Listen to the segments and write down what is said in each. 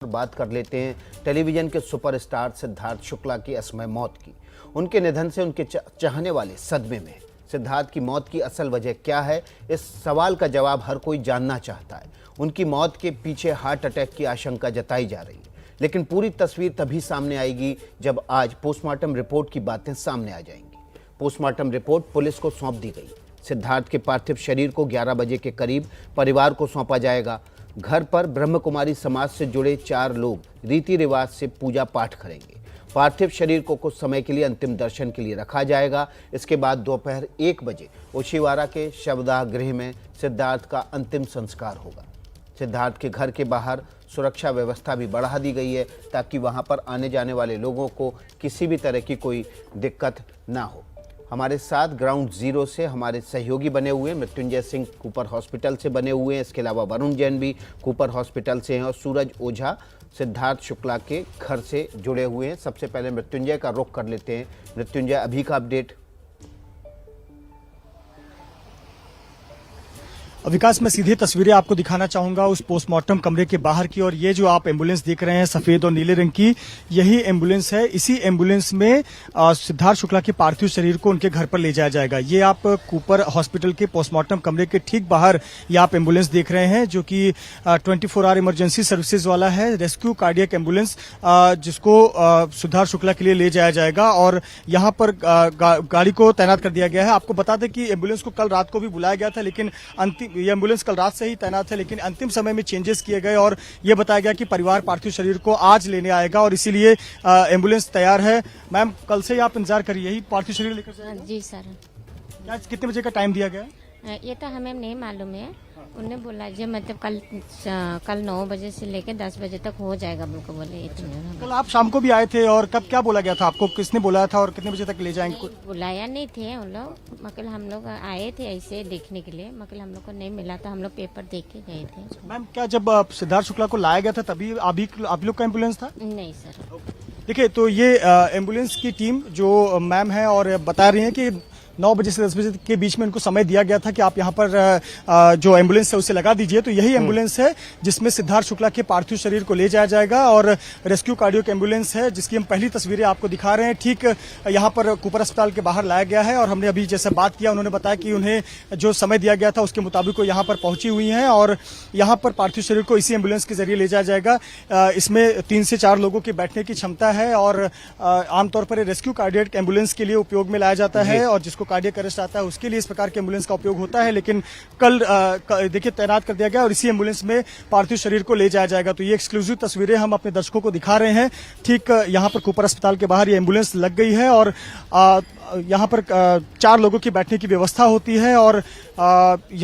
बात कर लेते हैं टेलीविजन के सुपरस्टार सिद्धार्थ शुक्ला की असमय मौत की। उनके निधन से उनके चाहने वाले सदमे में हैं। सिद्धार्थ की मौत की असल वजह क्या है, इस सवाल का जवाब हर कोई जानना चाहता है। उनकी मौत के पीछे हार्ट अटैक की आशंका जताई जा रही है, लेकिन पूरी तस्वीर तभी सामने आएगी जब आज पोस्टमार्टम रिपोर्ट की बातें सामने आ जाएंगी। पोस्टमार्टम रिपोर्ट पुलिस को सौंप दी गई। सिद्धार्थ के पार्थिव शरीर को 11 बजे के करीब परिवार को सौंपा जाएगा। घर पर ब्रह्म कुमारी समाज से जुड़े 4 लोग रीति रिवाज से पूजा पाठ करेंगे। पार्थिव शरीर को कुछ समय के लिए अंतिम दर्शन के लिए रखा जाएगा। इसके बाद दोपहर 1 बजे ओशिवारा के शवदाह गृह में सिद्धार्थ का अंतिम संस्कार होगा। सिद्धार्थ के घर के बाहर सुरक्षा व्यवस्था भी बढ़ा दी गई है ताकि वहां पर आने जाने वाले लोगों को किसी भी तरह की कोई दिक्कत ना हो। हमारे साथ ग्राउंड जीरो से हमारे सहयोगी बने हुए हैं। मृत्युंजय सिंह कूपर हॉस्पिटल से बने हुए हैं। इसके अलावा वरुण जैन भी कूपर हॉस्पिटल से हैं और सूरज ओझा सिद्धार्थ शुक्ला के घर से जुड़े हुए हैं। सबसे पहले मृत्युंजय का रुख कर लेते हैं। मृत्युंजय, अभी का अपडेट। विकास, मैं सीधे तस्वीरें आपको दिखाना चाहूंगा उस पोस्टमार्टम कमरे के बाहर की। और ये जो आप एम्बुलेंस देख रहे हैं सफेद और नीले रंग की, यही एम्बुलेंस है। इसी एम्बुलेंस में सिद्धार्थ शुक्ला के पार्थिव शरीर को उनके घर पर ले जाया जाएगा। ये आप कूपर हॉस्पिटल के पोस्टमार्टम कमरे के ठीक बाहर ये आप एम्बुलेंस देख रहे हैं, जो कि 24 आवर इमरजेंसी सर्विसेज वाला है, रेस्क्यू कार्डियक एम्बुलेंस, जिसको सिद्धार्थ शुक्ला के लिए ले जाया जाएगा। और यहाँ पर गाड़ी को तैनात कर दिया गया है। आपको बता दें कि एम्बुलेंस को कल रात को भी बुलाया गया था, लेकिन ये एम्बुलेंस कल रात से ही तैनात है, लेकिन अंतिम समय में चेंजेस किए गए और ये बताया गया कि परिवार पार्थिव शरीर को आज लेने आएगा और इसीलिए एम्बुलेंस तैयार है। मैम, कल से ही आप इंतजार करिए, यही पार्थिव शरीर लेकर जाएगा? जी सर। क्या कितने बजे का टाइम दिया गया है? ये तो हमें नहीं मालूम है। उन्होंने बोला जो मतलब कल 9 बजे से लेकर 10 बजे तक हो जाएगा बिल्कुल बोले। कल आप शाम को भी आए थे और कब क्या बोला गया था आपको, किसने बोला था और कितने बजे तक ले जाएंगे? बुलाया नहीं थे उन लोग, मतलब हम लोग आए थे ऐसे देखने के लिए, मतलब हम लोग को नहीं मिला था, हम लोग पेपर देख के गए थे। मैम, क्या जब सिद्धार्थ शुक्ला को लाया गया था तभी आप लोग का एम्बुलेंस था? नहीं सर। देखिए, तो ये एम्बुलेंस की टीम जो मैम है और बता रही है कि 9 बजे से 10 बजे के बीच में उनको समय दिया गया था कि आप यहाँ पर जो एम्बुलेंस है उसे लगा दीजिए। तो यही एम्बुलेंस है जिसमें सिद्धार्थ शुक्ला के पार्थिव शरीर को ले जाया जाएगा और रेस्क्यू कार्डियक एम्बुलेंस है जिसकी हम पहली तस्वीरें आपको दिखा रहे हैं। ठीक यहाँ पर कूपर अस्पताल के बाहर लाया गया है और हमने अभी जैसे बात किया, उन्होंने बताया कि उन्हें जो समय दिया गया था उसके मुताबिक वो यहाँ पर पहुंची हुई हैं और यहाँ पर पार्थिव शरीर को इसी एम्बुलेंस के जरिए ले जाया जाएगा। इसमें 3 से 4 लोगों की बैठने की क्षमता है और आमतौर पर रेस्क्यू कार्डियक एम्बुलेंस के लिए उपयोग में लाया जाता है और जिसको कार्डियक अरेस्ट आता है उसके लिए इस प्रकार के एम्बुलेंस का उपयोग होता है। लेकिन कल देखिए तैनात कर दिया गया और इसी एम्बुलेंस में पार्थिव शरीर को ले जाया जाएगा। तो ये एक्सक्लूसिव तस्वीरें हम अपने दर्शकों को दिखा रहे हैं। ठीक यहाँ पर कूपर अस्पताल के बाहर ये एम्बुलेंस लग गई है और यहाँ पर 4 लोगों की बैठने की व्यवस्था होती है और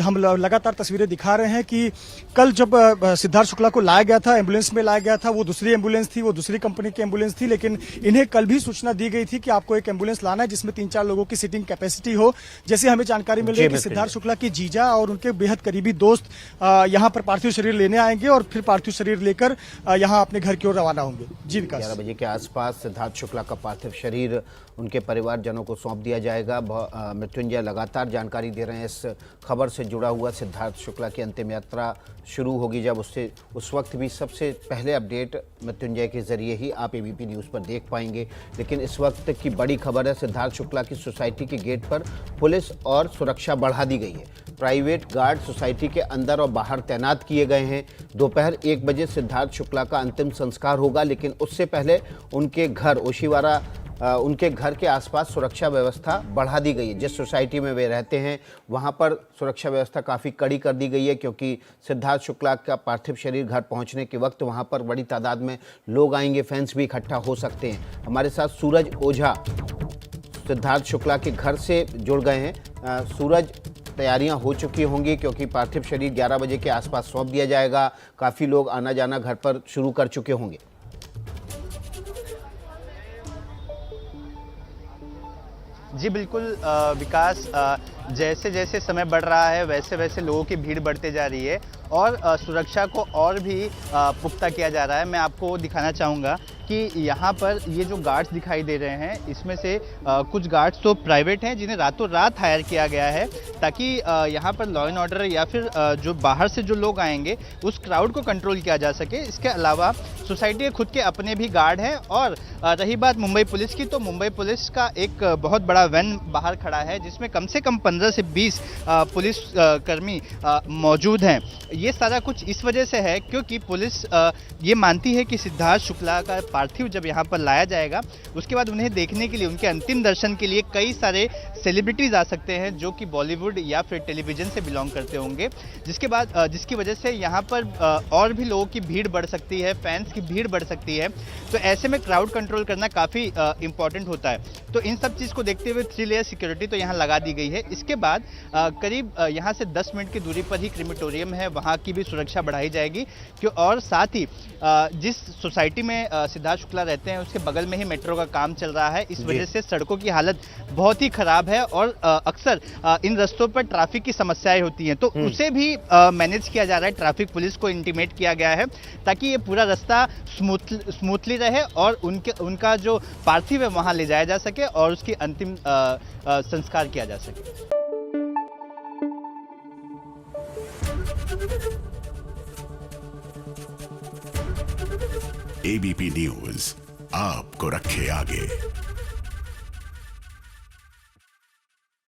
हम लगातार तस्वीरें दिखा रहे हैं कि कल जब सिद्धार्थ शुक्ला को लाया गया था, एम्बुलेंस में लाया गया था, वो दूसरी एम्बुलेंस थी, वो दूसरी कंपनी की एम्बुलेंस थी, लेकिन इन्हें कल भी सूचना दी गई थी कि आपको एक एम्बुलेंस लाना है जिसमें 3-4 लोगों की सीटिंग कैपेसिटी हो। जैसे हमें जानकारी मिल रही है कि सिद्धार्थ शुक्ला की जीजा और उनके बेहद करीबी दोस्त यहाँ पर पार्थिव शरीर लेने आएंगे और फिर पार्थिव शरीर लेकर यहाँ अपने घर की ओर रवाना होंगे। जी विकास, 11 बजे के आसपास सिद्धार्थ शुक्ला का पार्थिव शरीर उनके परिवारजनों को सौंप दिया जाएगा। मृत्युंजय लगातार जानकारी दे रहे हैं। इस खबर से जुड़ा हुआ सिद्धार्थ शुक्ला की अंतिम यात्रा शुरू होगी जब उस वक्त भी सबसे पहले अपडेट मृत्युंजय के जरिए ही आप एबीपी न्यूज़ पर देख पाएंगे। लेकिन इस वक्त की बड़ी खबर है, सिद्धार्थ शुक्ला की सोसाइटी के गेट पर पुलिस और सुरक्षा बढ़ा दी गई है। प्राइवेट गार्ड सोसाइटी के अंदर और बाहर तैनात किए गए हैं। दोपहर 1 बजे सिद्धार्थ शुक्ला का अंतिम संस्कार होगा, लेकिन उससे पहले उनके घर ओशिवारा उनके घर के आसपास सुरक्षा व्यवस्था बढ़ा दी गई है। जिस सोसाइटी में वे रहते हैं वहां पर सुरक्षा व्यवस्था काफ़ी कड़ी कर दी गई है, क्योंकि सिद्धार्थ शुक्ला का पार्थिव शरीर घर पहुंचने के वक्त वहां पर बड़ी तादाद में लोग आएंगे, फैंस भी इकट्ठा हो सकते हैं। हमारे साथ सूरज ओझा सिद्धार्थ शुक्ला के घर से जुड़ गए हैं। सूरज, तैयारियां हो चुकी होंगी क्योंकि पार्थिव शरीर 11 बजे के आसपास सौंप दिया जाएगा। काफ़ी लोग आना जाना घर पर शुरू कर चुके होंगे। जी बिल्कुल विकास, जैसे जैसे समय बढ़ रहा है वैसे वैसे लोगों की भीड़ बढ़ते जा रही है और सुरक्षा को और भी पुख्ता किया जा रहा है। मैं आपको दिखाना चाहूँगा कि यहाँ पर ये जो गार्ड्स दिखाई दे रहे हैं इसमें से कुछ गार्ड्स तो प्राइवेट हैं जिन्हें रातों रात हायर किया गया है ताकि यहाँ पर लॉ एंड ऑर्डर या फिर जो बाहर से जो लोग आएंगे उस क्राउड को कंट्रोल किया जा सके। इसके अलावा सोसाइटी के खुद के अपने भी गार्ड हैं। और रही बात मुंबई पुलिस की, तो मुंबई पुलिस का एक बहुत बड़ा वैन बाहर खड़ा है जिसमें कम से कम 15 से 20 पुलिस कर्मी मौजूद हैं। ये सारा कुछ इस वजह से है क्योंकि पुलिस ये मानती है कि सिद्धार्थ शुक्ला का पार्थिव जब यहाँ पर लाया जाएगा उसके बाद उन्हें देखने के लिए, उनके अंतिम दर्शन के लिए कई सारे सेलिब्रिटीज आ सकते हैं जो कि बॉलीवुड या फिर टेलीविजन से बिलोंग करते होंगे, जिसकी वजह से यहाँ पर और भी लोगों की भीड़ बढ़ सकती है, फैंस की भीड़ बढ़ सकती है। तो ऐसे में क्राउड कंट्रोल करना काफ़ी इंपॉर्टेंट होता है। तो इन सब चीज़ को देखते हुए 3 लेयर सिक्योरिटी तो यहाँ लगा दी गई है। इसके बाद करीब यहाँ से 10 मिनट की दूरी पर ही क्रीमेटोरियम है, वहाँ की भी सुरक्षा बढ़ाई जाएगी और साथ ही जिस सोसाइटी में सिद्धार्थ शुक्ला रहते हैं उसके बगल में ही मेट्रो का काम चल रहा है। इस वजह से सड़कों की हालत बहुत ही खराब है और अक्सर इन रास्तों पर ट्रैफिक की समस्याएं होती हैं, तो उसे भी मैनेज किया जा रहा है। ट्रैफिक पुलिस को इंटीमेट किया गया है ताकि ये पूरा रास्ता स्मूथली रहे और उनका जो पार्थिव है वहां ले जाया जा सके और उसकी अंतिम संस्कार किया जा सके। एबीपी न्यूज आपको रखे आगे।